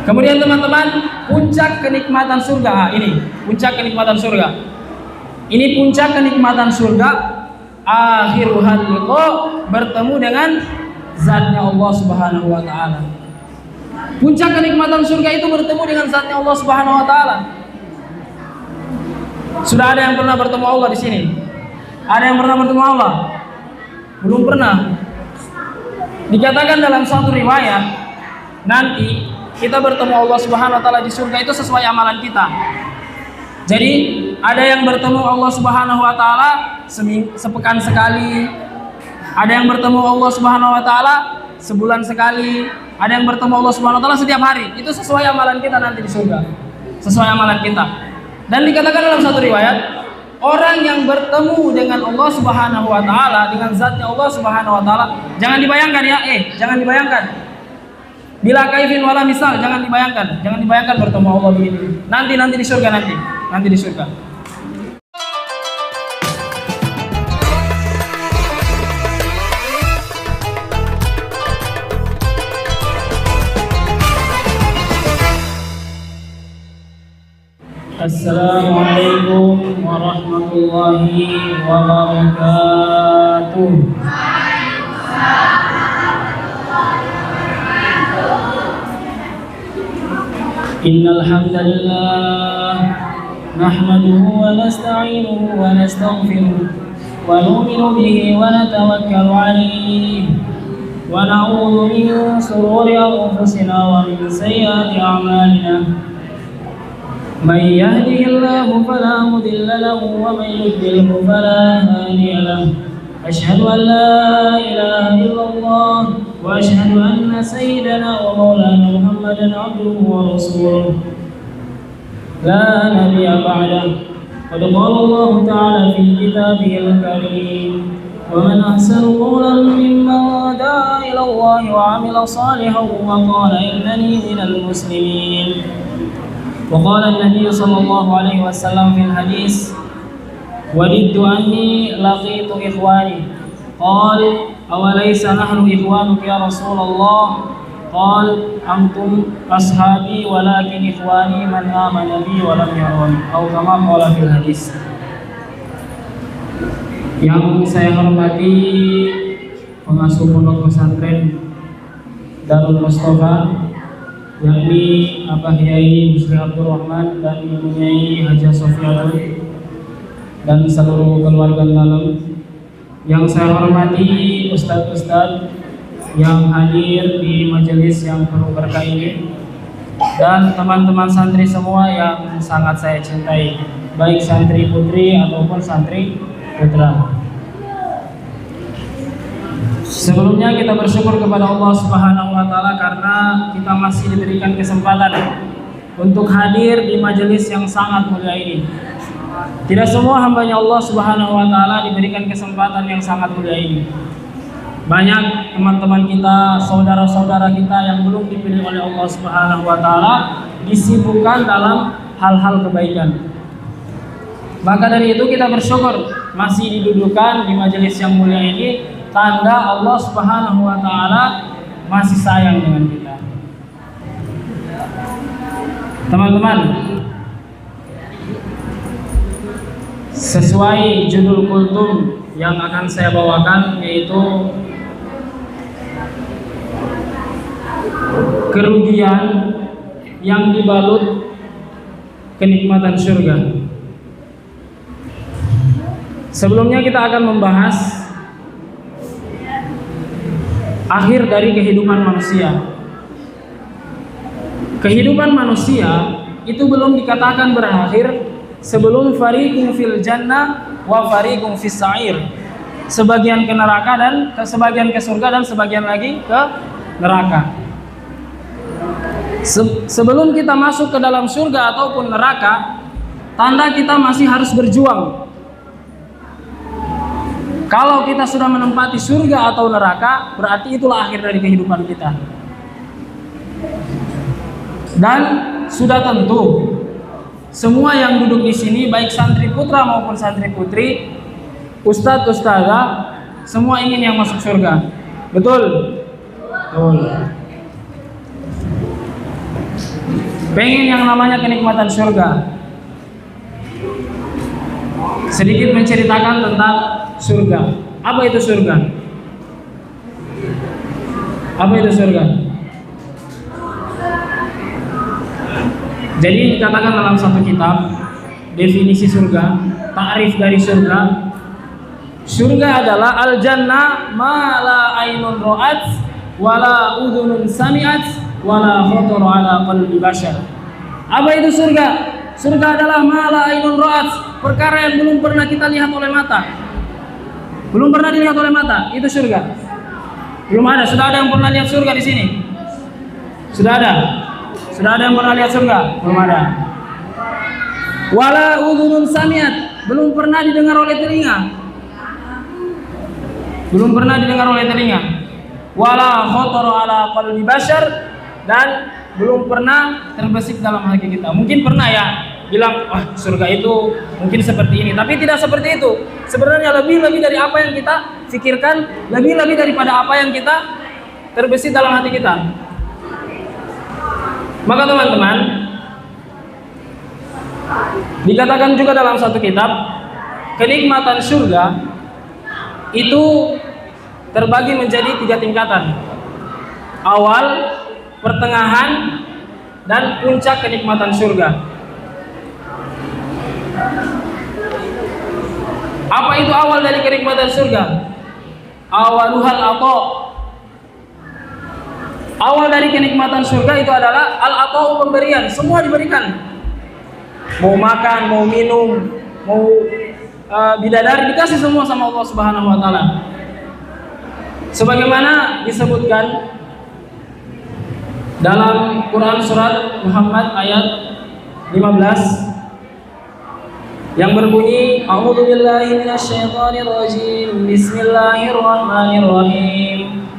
Kemudian teman-teman, puncak kenikmatan surga. Ini puncak kenikmatan surga. Ini puncak kenikmatan surga. Akhiruhal liqa, bertemu dengan zatnya Allah Subhanahu wa taala. Puncak kenikmatan surga itu bertemu dengan zatnya Allah Subhanahu wa taala. Sudah ada yang pernah bertemu Allah di sini? Ada yang pernah bertemu Allah? Belum pernah. Dikatakan dalam satu riwayat, nanti kita bertemu Allah Subhanahu wa taala di surga itu sesuai amalan kita. Jadi ada yang bertemu Allah Subhanahu wa taala sepekan sekali. Ada yang bertemu Allah Subhanahu wa taala sebulan sekali. Ada yang bertemu Allah Subhanahu wa taala setiap hari. Itu sesuai amalan kita nanti di surga. Sesuai amalan kita. Dan dikatakan dalam satu riwayat, orang yang bertemu dengan Allah Subhanahu wa taala, dengan zatnya Allah Subhanahu wa taala, jangan dibayangkan ya, jangan dibayangkan. Bila kaifin wala misal, jangan dibayangkan bertemu Allah begini. Nanti di surga nanti di surga. Assalamualaikum warahmatullahi wabarakatuh. Innal hamdalillah nahmaduhu wa nasta'inuhu wa nastaghfiruh wa nu'minu bihi wa natawakkalu 'alaihi wa na'udzu min shururi anfusina wa min sayyiati a'malina. من يهده الله فلا مضل له ومن يضلل فلا هادي له أشهد أن لا إله إلا الله وأشهد أن سيدنا ومولانا محمدا عبده ورسوله لا نبي بعده قد قال الله تعالى في كتابه الكريم ومن أحسن قولا ممن دعا إلى الله وعمل صالحا وقال إنني من المسلمين. وقال النبي صلى الله عليه وسلم في الحديث وددت أني لقيت إخواني قال أوليس نحن إخوانك يا رسول الله قال أنتم أصحابي ولكن إخواني من آمن بي ولم يروني أو كما قال في الحديث. Yang saya hormati pengasuh pondok pesantren Darul Mustafa, yakni Abah Yai Musri Abdul Rahman dan Ibu Yai Haja Sofiatul dan seluruh keluarga dalam. Yang saya hormati ustadz-ustadz yang hadir di majelis yang penuh berkah ini dan teman-teman santri semua yang sangat saya cintai, baik santri putri ataupun santri putra. Sebelumnya kita bersyukur kepada Allah Subhanahu wa taala karena kita masih diberikan kesempatan untuk hadir di majelis yang sangat mulia ini. Tidak semua hambanya Allah Subhanahu wa taala diberikan kesempatan yang sangat mulia ini. Banyak teman-teman kita, saudara-saudara kita yang belum dipilih oleh Allah Subhanahu wa taala disibukkan dalam hal-hal kebaikan. Maka dari itu kita bersyukur masih didudukan di majelis yang mulia ini, tanda Allah Subhanahu wa taala masih sayang dengan kita. Teman-teman, sesuai judul kultum yang akan saya bawakan, yaitu kerugian yang dibalut kenikmatan surga. Sebelumnya kita akan membahas akhir dari kehidupan manusia. Kehidupan manusia itu belum dikatakan berakhir sebelum fariqun fil jannah wa fariqun fis sa'ir. Sebagian ke neraka dan sebagian ke surga dan sebagian lagi ke neraka. Sebelum kita masuk ke dalam surga ataupun neraka, tanda kita masih harus berjuang. Kalau kita sudah menempati surga atau neraka, berarti itulah akhir dari kehidupan kita. Dan sudah tentu semua yang duduk di sini, baik santri putra maupun santri putri, ustadz, ustazah, semua ingin yang masuk surga. Betul? Betul. pengen yang namanya kenikmatan surga, sedikit menceritakan tentang surga. Apa itu surga? Apa itu surga? Jadi dikatakan dalam satu kitab definisi surga, ta'rif dari surga. Surga adalah al-jannah ma la ainun ra'at wa la udhunun sami'at wa la khatar ala qalbi bashar. Apa itu surga? Surga adalah ma la ainun ra'at, perkara yang belum pernah kita lihat oleh mata. Belum pernah dilihat oleh mata, itu surga. Belum ada. Sudah ada yang pernah lihat surga di sini? Sudah ada. Sudah ada yang pernah lihat surga? Belum ada. Wala udhunun sami'at, belum pernah didengar oleh telinga. Belum pernah didengar oleh telinga. Wala khatara ala qalbi bashar, dan belum pernah terbesit dalam hati kita. Mungkin pernah ya bilang, wah surga itu mungkin seperti ini, tapi tidak seperti itu. Sebenarnya lebih dari apa yang kita pikirkan, lebih daripada apa yang kita terbesit dalam hati kita. Maka teman-teman, dikatakan juga dalam satu kitab, kenikmatan surga itu terbagi menjadi 3 tingkatan: awal, pertengahan, dan puncak kenikmatan surga. Apa itu awal dari kenikmatan surga? Awaluhal ato. Awal dari kenikmatan surga itu adalah al-ato, pemberian. Semua diberikan. Mau makan, mau minum, mau bidadari, dikasih semua sama Allah Subhanahu wa taala. Sebagaimana disebutkan dalam Quran surat Muhammad ayat 15 yang berbunyi, A'udzu billahi minasyaitonir rajim. Bismillahirrahmanirrahim.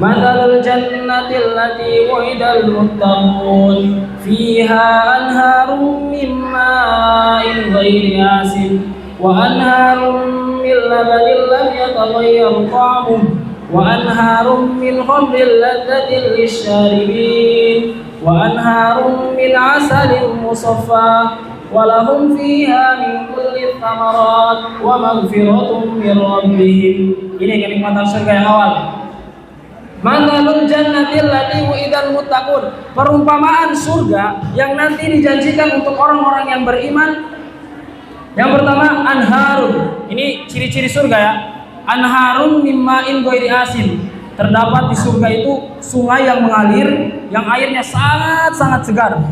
Mathalul jannati allati wu'idal muttaqun fiha anharun min ma'in ghairi asin wa anharun min labanin lam yataghayyar ta'amuhu wa anharun min khamrin ladzatin lisyaribin wa anharun min 'asalin musaffaa wa lahum fiha min kulli thamarat wa maghfiratun min rabbihim. Ini kenikmatan surga yang awal. Mathalul jannati allati wu'idal muttaqun, perumpamaan surga yang nanti dijanjikan untuk orang-orang yang beriman. Yang pertama, anharun. Ini ciri-ciri surga ya. Anharun min ma'in ghairi asin. Terdapat di surga itu sungai yang mengalir, yang airnya sangat segar.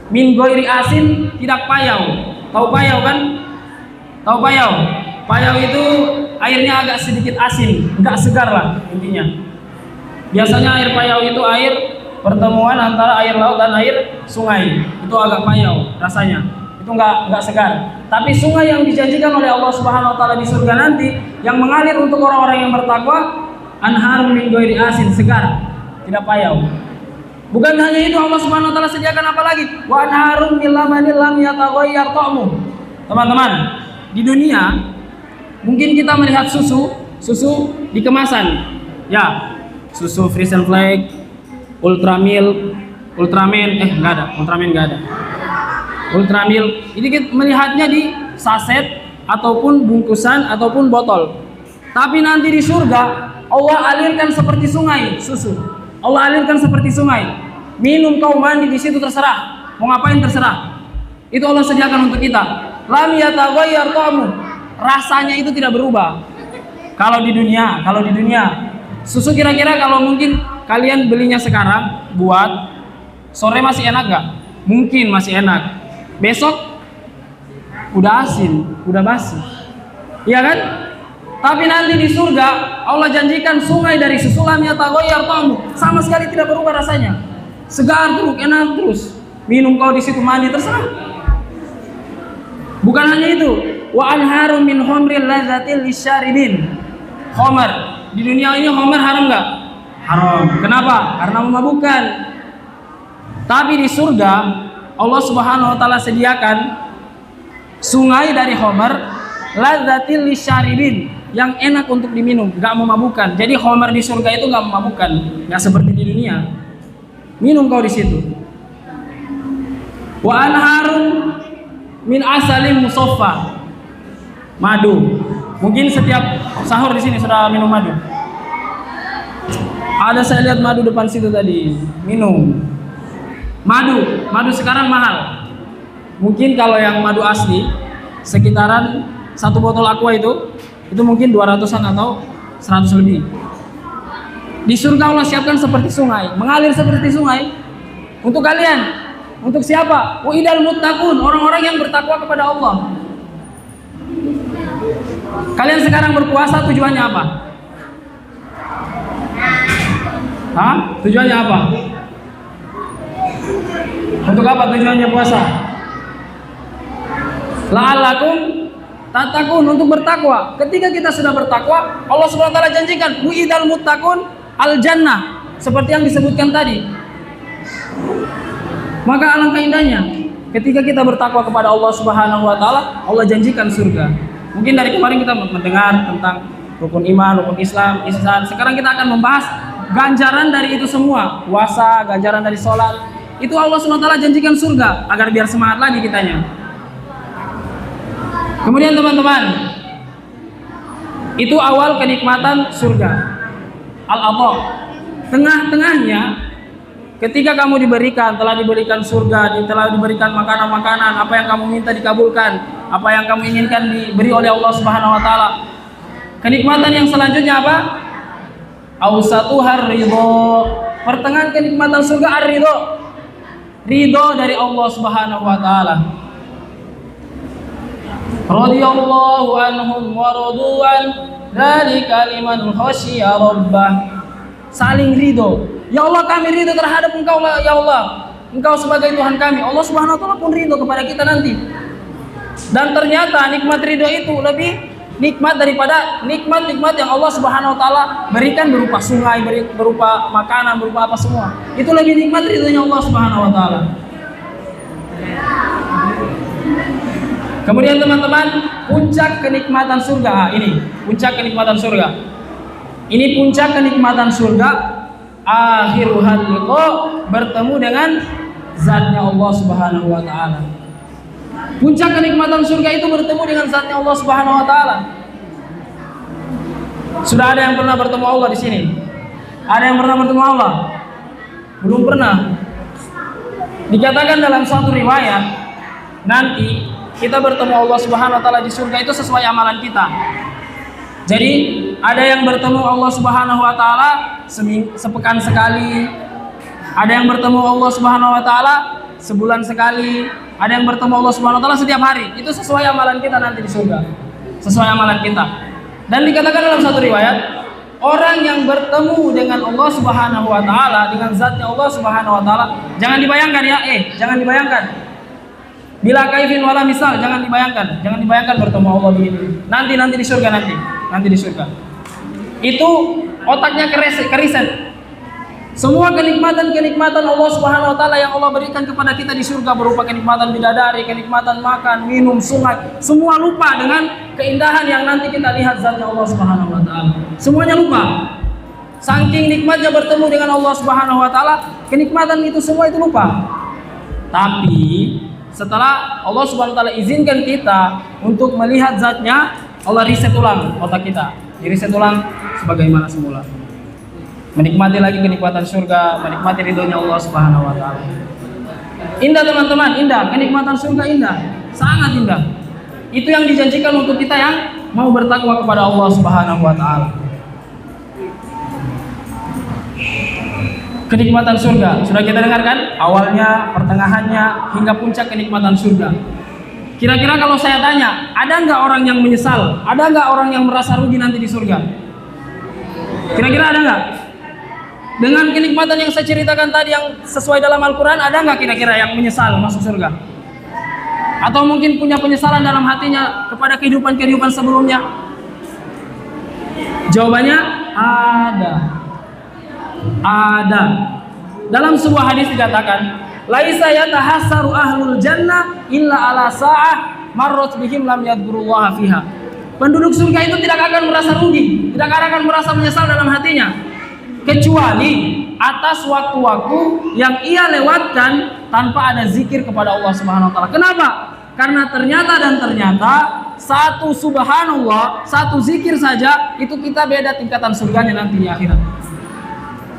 Min ghairi asin, tidak payau. Tahu payau kan? Tahu payau? Payau itu airnya agak sedikit asin, enggak segar lah intinya. Biasanya air payau itu air pertemuan antara air laut dan air sungai. Itu agak payau rasanya. Itu enggak segar. Tapi sungai yang dijanjikan oleh Allah Subhanahu wa taala di surga nanti yang mengalir untuk orang-orang yang bertakwa, anharun min ghairi asin, segar, tidak payau. Bukan hanya itu, Allah Subhanahu wa taala sediakan apa lagi? Wa anharun min labanin lam yataghayyar ta'amuhu. Teman-teman, di dunia mungkin kita melihat susu di kemasan. Ya, susu Fresh and Flake, Ultramilk, Ultraman, enggak ada, Ultraman enggak ada. Ultramilk, ini kita melihatnya di saset ataupun bungkusan ataupun botol. Tapi nanti di surga Allah alirkan seperti sungai susu. Allah alirkan seperti sungai. Minum, kau mandi di situ terserah. Mau ngapain terserah. Itu Allah sediakan untuk kita. Lam yataghayyar ta'amuhu. Rasanya itu tidak berubah. Kalau di dunia susu kira-kira kalau mungkin kalian belinya sekarang buat sore masih enak nggak? Mungkin masih enak. Besok udah asin, udah basi. Iya kan? Tapi nanti di surga Allah janjikan sungai dari susu lam yataghayyar ta'amuhu, sama sekali tidak berubah rasanya. Segar terus, enak terus. Minum kau di situ, mandi terserah. Bukan hanya itu, wa anharum min khamrin ladzatil lisyaribin. Khamar. Di dunia ini khamar haram enggak? Haram. Kenapa? Karena memabukkan. Tapi di surga Allah Subhanahu wa taala sediakan sungai dari khamar ladzatil lisyaribin, yang enak untuk diminum, enggak memabukkan. Jadi khamar di surga itu enggak memabukkan, enggak seperti di dunia. Minum kau di situ. Wa anharun min asalim musaffa. Madu. Mungkin setiap sahur di sini sudah minum madu. Ada saya lihat madu depan situ tadi, minum. Madu sekarang mahal. Mungkin kalau yang madu asli sekitaran satu botol aqua itu mungkin 200-an atau 100 lebih. Di surga Allah siapkan seperti sungai, mengalir seperti sungai. Untuk kalian, untuk siapa? Uidal muttaqun, orang-orang yang bertakwa kepada Allah. Kalian sekarang berpuasa tujuannya apa? Hah? Tujuannya apa? Untuk apa tujuannya puasa? La'allakum tattaqun, untuk bertakwa. Ketika kita sudah bertakwa, Allah Subhanahu wa taala janjikan uidal muttaqun al jannah, seperti yang disebutkan tadi. Maka alangkah indahnya ketika kita bertakwa kepada Allah Subhanahu wa taala, Allah janjikan surga. Mungkin dari kemarin kita mendengar tentang rukun iman, rukun Islam, ihsan. Sekarang kita akan membahas ganjaran dari itu semua. Puasa, ganjaran dari sholat. Itu Allah Subhanahu wa taala janjikan surga agar biar semangat lagi kitanya. Kemudian teman-teman, itu awal kenikmatan surga. Al-Adha. Tengah-tengahnya, ketika kamu telah diberikan surga, telah diberikan makanan-makanan, apa yang kamu minta dikabulkan, apa yang kamu inginkan diberi oleh Allah Subhanahu wa taala. Kenikmatan yang selanjutnya apa? Ausatuhar ridho. Pertengahan kenikmatan surga ar-ridho. Ridho dari Allah Subhanahu wa taala. Radhiyallahu anhum wa radu an dzalika liman khasyiya rabbah. Saling ridho. Ya Allah, kami ridho terhadap Engkau, ya Allah. Engkau sebagai Tuhan kami. Allah Subhanahu wa taala pun ridho kepada kita nanti. Dan ternyata nikmat ridho itu lebih nikmat daripada nikmat-nikmat yang Allah Subhanahu wa taala berikan berupa sungai, berupa makanan, berupa apa semua. Itu lebih nikmat ridhonya Allah Subhanahu wa taala. Kemudian teman-teman, puncak kenikmatan surga. Ini puncak kenikmatan surga. Ini puncak kenikmatan surga. Akhiruhal liqa, bertemu dengan zatnya Allah Subhanahu wa taala. Puncak kenikmatan surga itu bertemu dengan zatnya Allah Subhanahu wa taala. Sudah ada yang pernah bertemu Allah di sini? Ada yang pernah bertemu Allah? Belum pernah. Dikatakan dalam suatu riwayat, nanti kita bertemu Allah Subhanahu wa taala di surga itu sesuai amalan kita. Jadi ada yang bertemu Allah Subhanahu wa taala sepekan sekali. Ada yang bertemu Allah Subhanahu wa taala sebulan sekali. Ada yang bertemu Allah Subhanahu wa taala setiap hari. Itu sesuai amalan kita nanti di surga. Sesuai amalan kita. Dan dikatakan dalam satu riwayat, orang yang bertemu dengan Allah Subhanahu wa taala, dengan zatnya Allah Subhanahu wa taala, jangan dibayangkan ya, jangan dibayangkan. Bila kaifin wala misal, jangan dibayangkan bertemu Allah begini. Nanti di surga nanti di surga. Itu otaknya keriset. Semua kenikmatan Allah Subhanahu wa taala yang Allah berikan kepada kita di surga berupa kenikmatan bidadari, kenikmatan makan, minum, sungai, semua lupa dengan keindahan yang nanti kita lihat zatnya Allah Subhanahu wa taala. Semuanya lupa. Saking nikmatnya bertemu dengan Allah Subhanahu wa taala, kenikmatan itu semua itu lupa. Tapi setelah Allah Subhanahu wa taala izinkan kita untuk melihat zatnya, Allah reset ulang otak kita. Di-reset ulang sebagaimana semula. Menikmati lagi kenikmatan surga, menikmati ridhonya Allah Subhanahu wa taala. Indah teman-teman, indah. Kenikmatan surga indah, sangat indah. Itu yang dijanjikan untuk kita yang mau bertakwa kepada Allah Subhanahu wa taala. Kenikmatan surga sudah kita dengarkan, awalnya, pertengahannya, hingga puncak kenikmatan surga. Kira-kira kalau saya tanya, ada nggak orang yang menyesal? Ada nggak orang yang merasa rugi nanti di surga? Kira-kira ada nggak? Dengan kenikmatan yang saya ceritakan tadi yang sesuai dalam Al-Quran, ada nggak kira-kira yang menyesal masuk surga? Atau mungkin punya penyesalan dalam hatinya kepada kehidupan-kehidupan sebelumnya? Jawabannya ada. Dalam sebuah hadis dikatakan, laisa yatahassaru ahlul jannah illa ala sa'ah marrat bihim lam yadhkurullaha fiha. Penduduk surga itu tidak akan merasa rugi, tidak akan merasa menyesal dalam hatinya kecuali atas waktu-waktu yang ia lewatkan tanpa ada zikir kepada Allah Subhanahu wa taala. Kenapa? Karena ternyata satu subhanallah, satu zikir saja itu kita beda tingkatan surganya nanti di akhirat.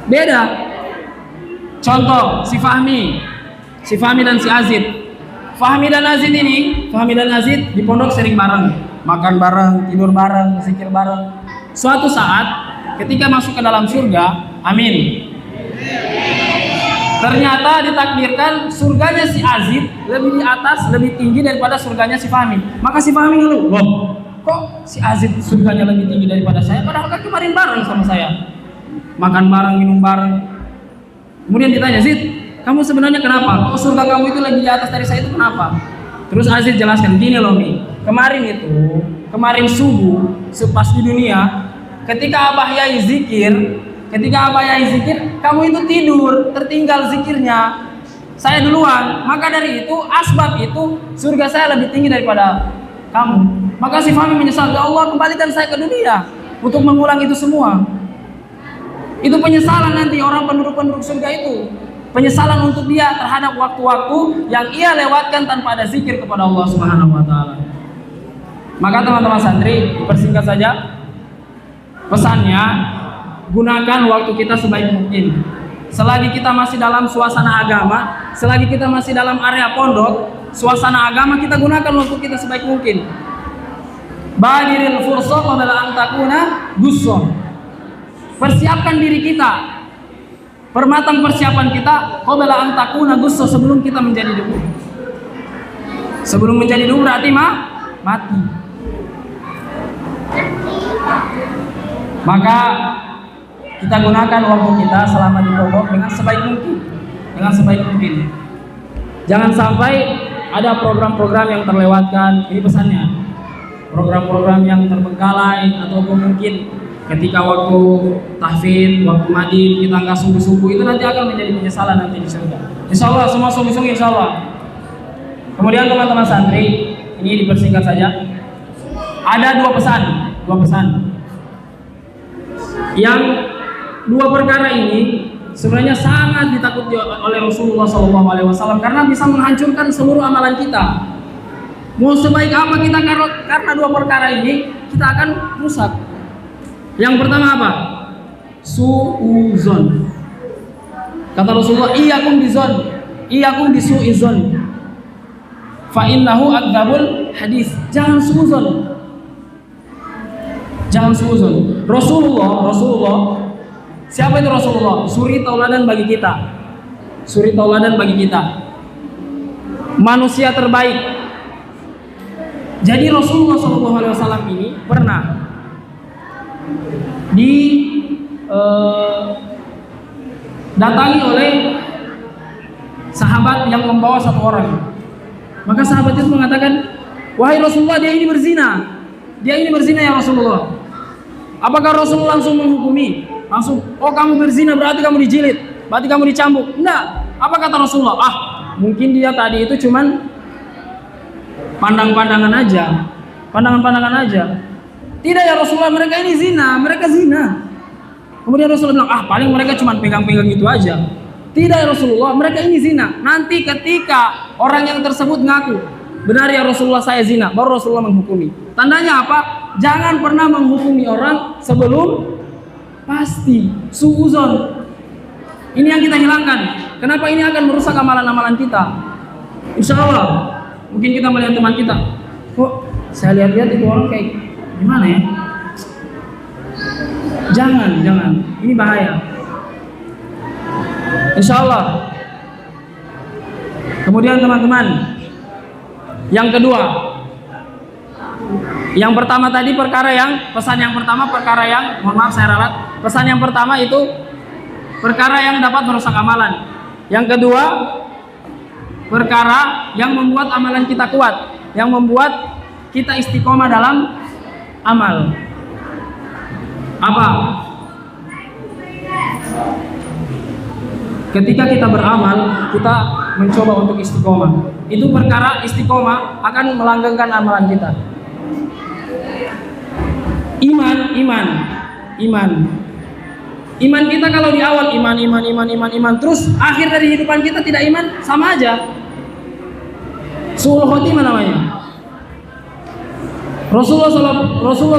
Beda. Contoh si Fahmi dan si Azid. Fahmi dan Azid di pondok sering bareng, makan bareng, tidur bareng, zikir bareng. Suatu saat ketika masuk ke dalam surga, amin. Ternyata ditakdirkan surganya si Azid lebih di atas, lebih tinggi daripada surganya si Fahmi. Maka si Fahmi ngeluh, "Loh, kok si Azid surganya lebih tinggi daripada saya? Padahal kan kemarin bareng sama saya. Makan bareng, minum bareng." Kemudian ditanya, "Zid, kamu sebenarnya kenapa? Kok surga kamu itu lebih di atas dari saya itu kenapa?" Terus Azid jelaskan, "Gini loh Mi, kemarin subuh, pas di dunia, ketika Abah Yai zikir, kamu itu tidur, tertinggal zikirnya. Saya duluan, maka dari itu, asbab itu, surga saya lebih tinggi daripada kamu." Maka si Fahmi menyesal, "Ya Allah, kembalikan saya ke dunia untuk mengulang itu semua." Itu penyesalan nanti orang penduduk surga itu. Penyesalan untuk dia terhadap waktu-waktu yang ia lewatkan tanpa ada zikir kepada Allah Subhanahu wa taala. Maka teman-teman santri, persingkat saja pesannya, gunakan waktu kita sebaik mungkin. Selagi kita masih dalam suasana agama, selagi kita masih dalam area pondok, suasana agama, kita gunakan waktu kita sebaik mungkin. Badiril fursah qabla an takuna gussah. Persiapkan diri kita, permatang persiapan kita qabla an takuna gussah, sebelum kita menjadi debu. Sebelum menjadi debu berarti mati. Maka kita gunakan waktu kita selama di pondok dengan sebaik mungkin. Jangan sampai ada program-program yang terlewatkan. Ini pesannya. Program-program yang terbengkalai ataupun mungkin ketika waktu tahfidz, waktu madin kita nggak sungguh-sungguh, itu nanti akan menjadi penyesalan nanti di surga. Insya Allah semua sungguh-sungguh, insya Allah. Kemudian teman-teman santri, ini dipersingkat saja. Ada dua pesan. Yang dua perkara ini sebenarnya sangat ditakuti oleh Rasulullah SAW karena bisa menghancurkan seluruh amalan kita. Mau sebaik apa kita, karena dua perkara ini kita akan rusak. Yang pertama apa? Su'uzon. Kata Rasulullah, iyyakum bisu'izon. Fa innahu akdzabul hadis. Jangan su'uzon. Rasulullah, siapa itu Rasulullah? Suri tauladan bagi kita. Manusia terbaik. Jadi Rasulullah SAW ini pernah datangi oleh sahabat yang membawa satu orang. Maka sahabat itu mengatakan, "Wahai Rasulullah, dia ini berzina ya Rasulullah." Apakah Rasulullah langsung menghukumi? Langsung, "Oh, kamu berzina berarti kamu dijilid, berarti kamu dicambuk." Enggak. Apa kata Rasulullah? Mungkin dia tadi itu cuman pandangan-pandangan aja. Tidak ya Rasulullah, mereka zina. Kemudian Rasulullah bilang, paling mereka cuma pegang-pegang gitu aja. Tidak ya Rasulullah, mereka ini zina. Nanti ketika orang yang tersebut ngaku, "Benar ya Rasulullah, saya zina," baru Rasulullah menghukumi. Tandanya apa? Jangan pernah menghukumi orang sebelum pasti. Suuzon. Ini yang kita hilangkan. Kenapa? Ini akan merusak amalan-amalan kita. Insya Allah, mungkin kita melihat teman kita, kok saya lihat-lihat itu orang kayak gimana ya? Jangan. Ini bahaya. Insya Allah. Kemudian teman-teman, yang kedua, yang pertama tadi pesan yang pertama mohon maaf saya ralat. Pesan yang pertama itu perkara yang dapat merusak amalan. Yang kedua, perkara yang membuat amalan kita kuat, yang membuat kita istiqomah dalam amal. Apa? Ketika kita beramal, kita mencoba untuk istiqomah. Itu perkara istiqomah akan melanggengkan amalan kita. Iman. Iman kita kalau di awal iman, terus akhir dari kehidupan kita tidak iman, sama aja. Su'ul khotimah namanya. Rasulullah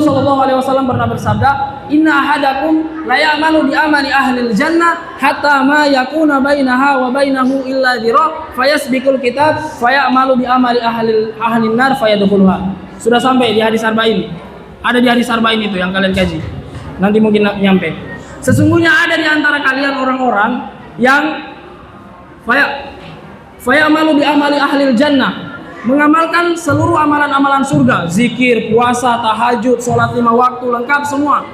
Shallallahu Alaihi Wasallam pernah bersabda, Inna ahadakum la ya'malu bi amali ahlil jannah hatta ma yakuna bainaha wa bainahu illa dhira fayasbiqul kitab fayamalu bi amali ahlin nar fayadkhuluha. Sudah sampai di hadis arba'in. Ada di hadis arba'in itu yang kalian kaji. Nanti mungkin nyampe. Sesungguhnya ada di antara kalian orang-orang yang fayamalu bi amali ahlil jannah, mengamalkan seluruh amalan-amalan surga, zikir, puasa, tahajud, sholat 5 waktu, lengkap semua.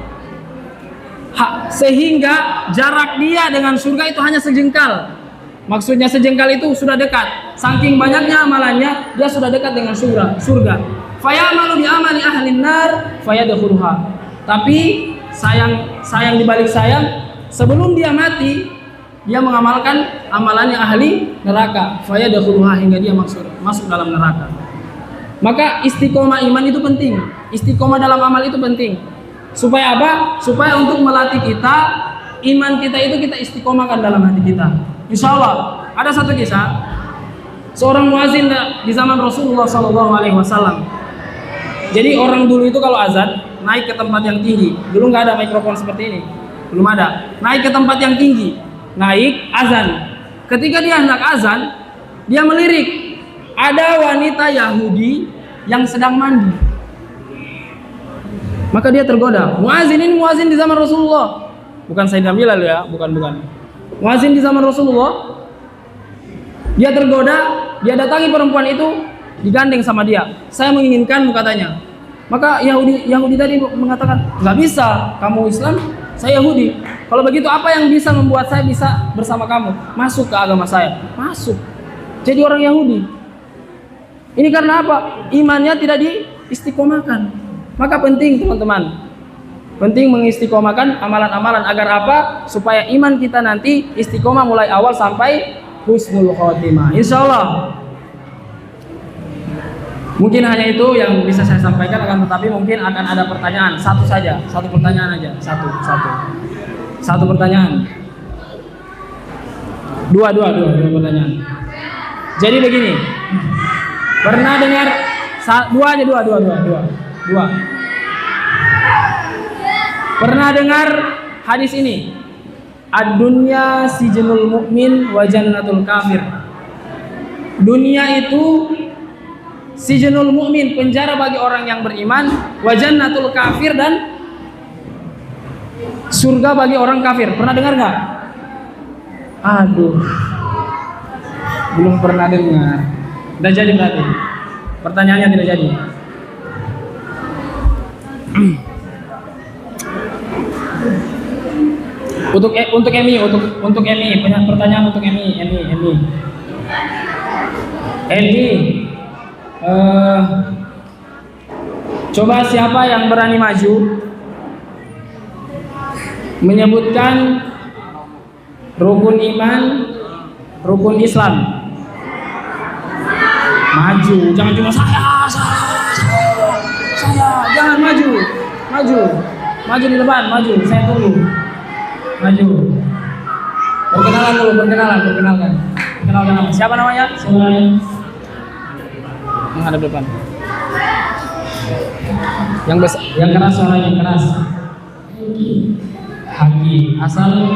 Sehingga jarak dia dengan surga itu hanya sejengkal. Maksudnya sejengkal itu sudah dekat. Saking banyaknya amalannya, dia sudah dekat dengan surga. Fayamalu bi amali ahlin nar fayadkhuluha. Tapi sayang dibalik sayang, sebelum dia mati, dia mengamalkan amalannya ahli neraka, fayadkhuluha, hingga dia masuk dalam neraka. Maka istiqomah iman itu penting. Istiqomah dalam amal itu penting. Supaya apa? Supaya untuk melatih kita, iman kita itu kita istiqomahkan dalam hati kita. Insya Allah. Ada satu kisah, seorang muazin di zaman Rasulullah SAW. Jadi orang dulu itu kalau azan naik ke tempat yang tinggi. Dulu nggak ada mikrofon seperti ini, belum ada. Naik ke tempat yang tinggi, naik azan. Ketika dia hendak azan, dia melirik, ada wanita Yahudi yang sedang mandi. Maka dia tergoda. Muazin ini muazin di zaman Rasulullah, bukan Sayyidina Bilal ya, bukan. Muazin di zaman Rasulullah. Dia tergoda, dia datangi perempuan itu, digandeng sama dia. Saya menginginkanmu, katanya. Maka Yahudi tadi mengatakan, nggak bisa, kamu Islam, saya Yahudi. Kalau begitu apa yang bisa membuat saya bisa bersama kamu? Masuk ke agama saya. Masuk. Jadi orang Yahudi. Ini karena apa? Imannya tidak diistiqomahkan. Maka penting teman-teman. Penting mengistiqomahkan amalan-amalan agar apa? Supaya iman kita nanti istiqomah mulai awal sampai husnul khotimah. Insya Allah. Mungkin hanya itu yang bisa saya sampaikan, akan tetapi mungkin akan ada pertanyaan. Satu saja, satu pertanyaan aja. Satu pertanyaan. Dua pertanyaan. Jadi begini. Pernah dengar dua. Pernah dengar hadis ini? Ad-dunya sijnul mu'min wa jannatul kafir. Dunia itu sijnul mu'min, penjara bagi orang yang beriman, wa jannatul kafir, dan surga bagi orang kafir. Pernah dengar nggak? Aduh, belum pernah dengar. Tidak jadi berarti. Pertanyaannya tidak jadi. Untuk Emi, pertanyaan untuk Emi. Coba siapa yang berani maju menyebutkan rukun iman, rukun Islam? Maju, jangan cuma saya, jangan maju di depan, maju, saya tunggu. Maju. Perkenalkan. Siapa namanya? Yang ada depan. Yang keras, suaranya keras. Haki. Asal.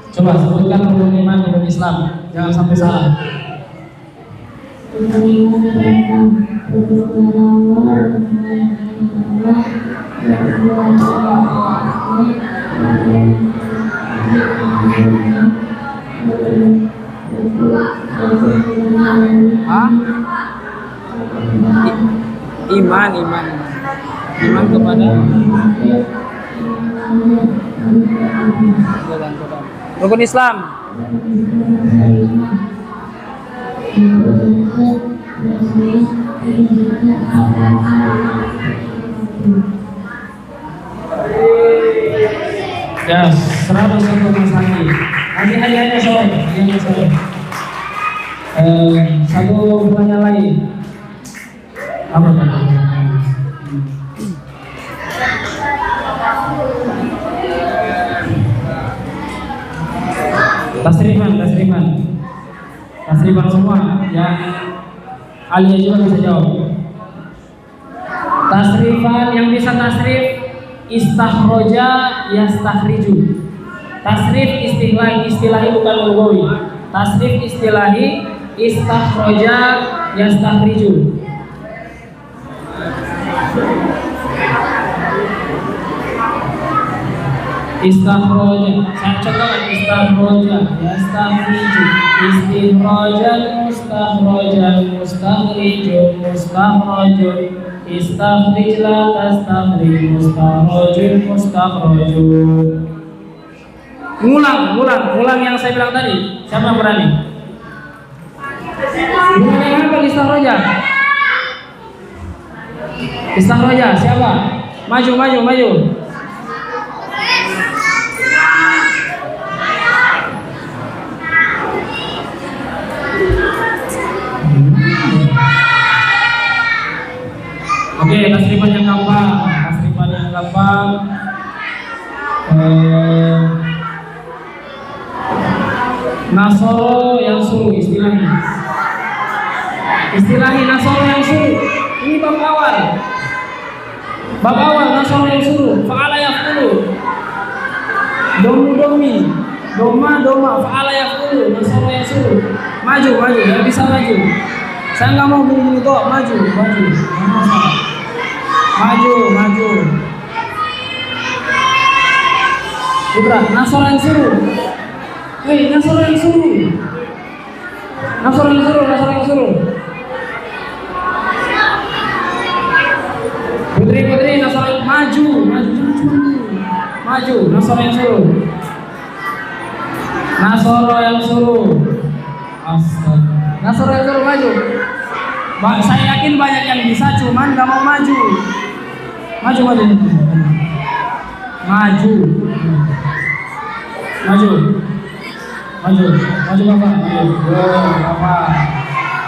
Coba sebutkan rukun iman, rukun Islam. Jangan sampai salah. Iman kepada rukun Islam. Ya, 100 untuk Mas Hadi. Hadi sore. Satu pertanyaan lagi. Apa? Tasrifan semua yang Alia juga bisa jawab. Tasrifan yang bisa tasrif istakhroja yastakhriju. Tasrif istilahi bukan lugawi. Tasrif istilahi istakhroja yastakhriju. Istakhroja, saya contohkan istakhroja yastakhriju. Istikhrojan mustakhrojan mustakhrijun mustakhrajun. Istakhrij la tastakhrij mustakhrajun mustakhrajun. Ulang yang saya bilang tadi. Siapa yang berani? Gimana yang apa istakhroja? Istakhroja siapa? Maju. Oke, tasrifan yang gampang. Nasoro yang suruh istilahi nasoro yang suruh. Ini bab awal nasoro yang suruh. Fa'ala yaf'ulu. Domi doma fa'ala yaf'ulu. Nasoro yang suruh. Maju, ya bisa maju. Saya nggak mau begini kok, maju. Maju. Udah, nasoro yang suruh. Nasoro yang suruh. Putri, nasoro yang maju. Nasoro yang suruh. Astaga. Nasoro yang suruh maju. Saya yakin banyak yang bisa, cuman nggak mau maju. Maju Bapak.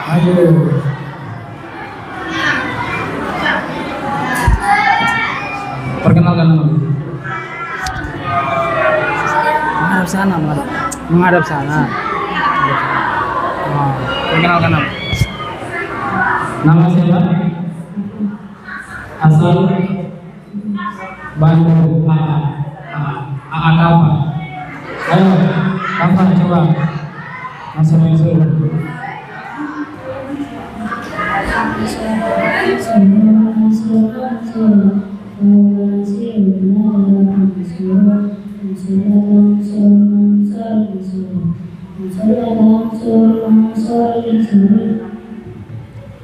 Maju. Perkenalkan nama. Menghadap sana. Perkenalkan nama. Nama siapa? Asal Bandung. Kafa. Ayo, Kafa coba. Masuk.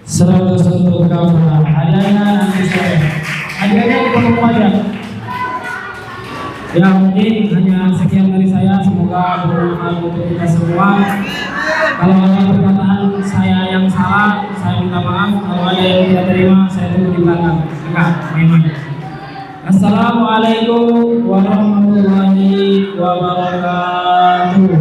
Satu Kafa. Adanya nanti sore. Adanya ketemu aja. Ya mungkin hanya sekian dari saya. Semoga bermanfaat untuk kita semua. Kalau ada perkataan saya yang salah, saya minta maaf. Kalau ada yang tidak terima, saya tunggu di belakang. Main-main. Assalamualaikum warahmatullahi wabarakatuh.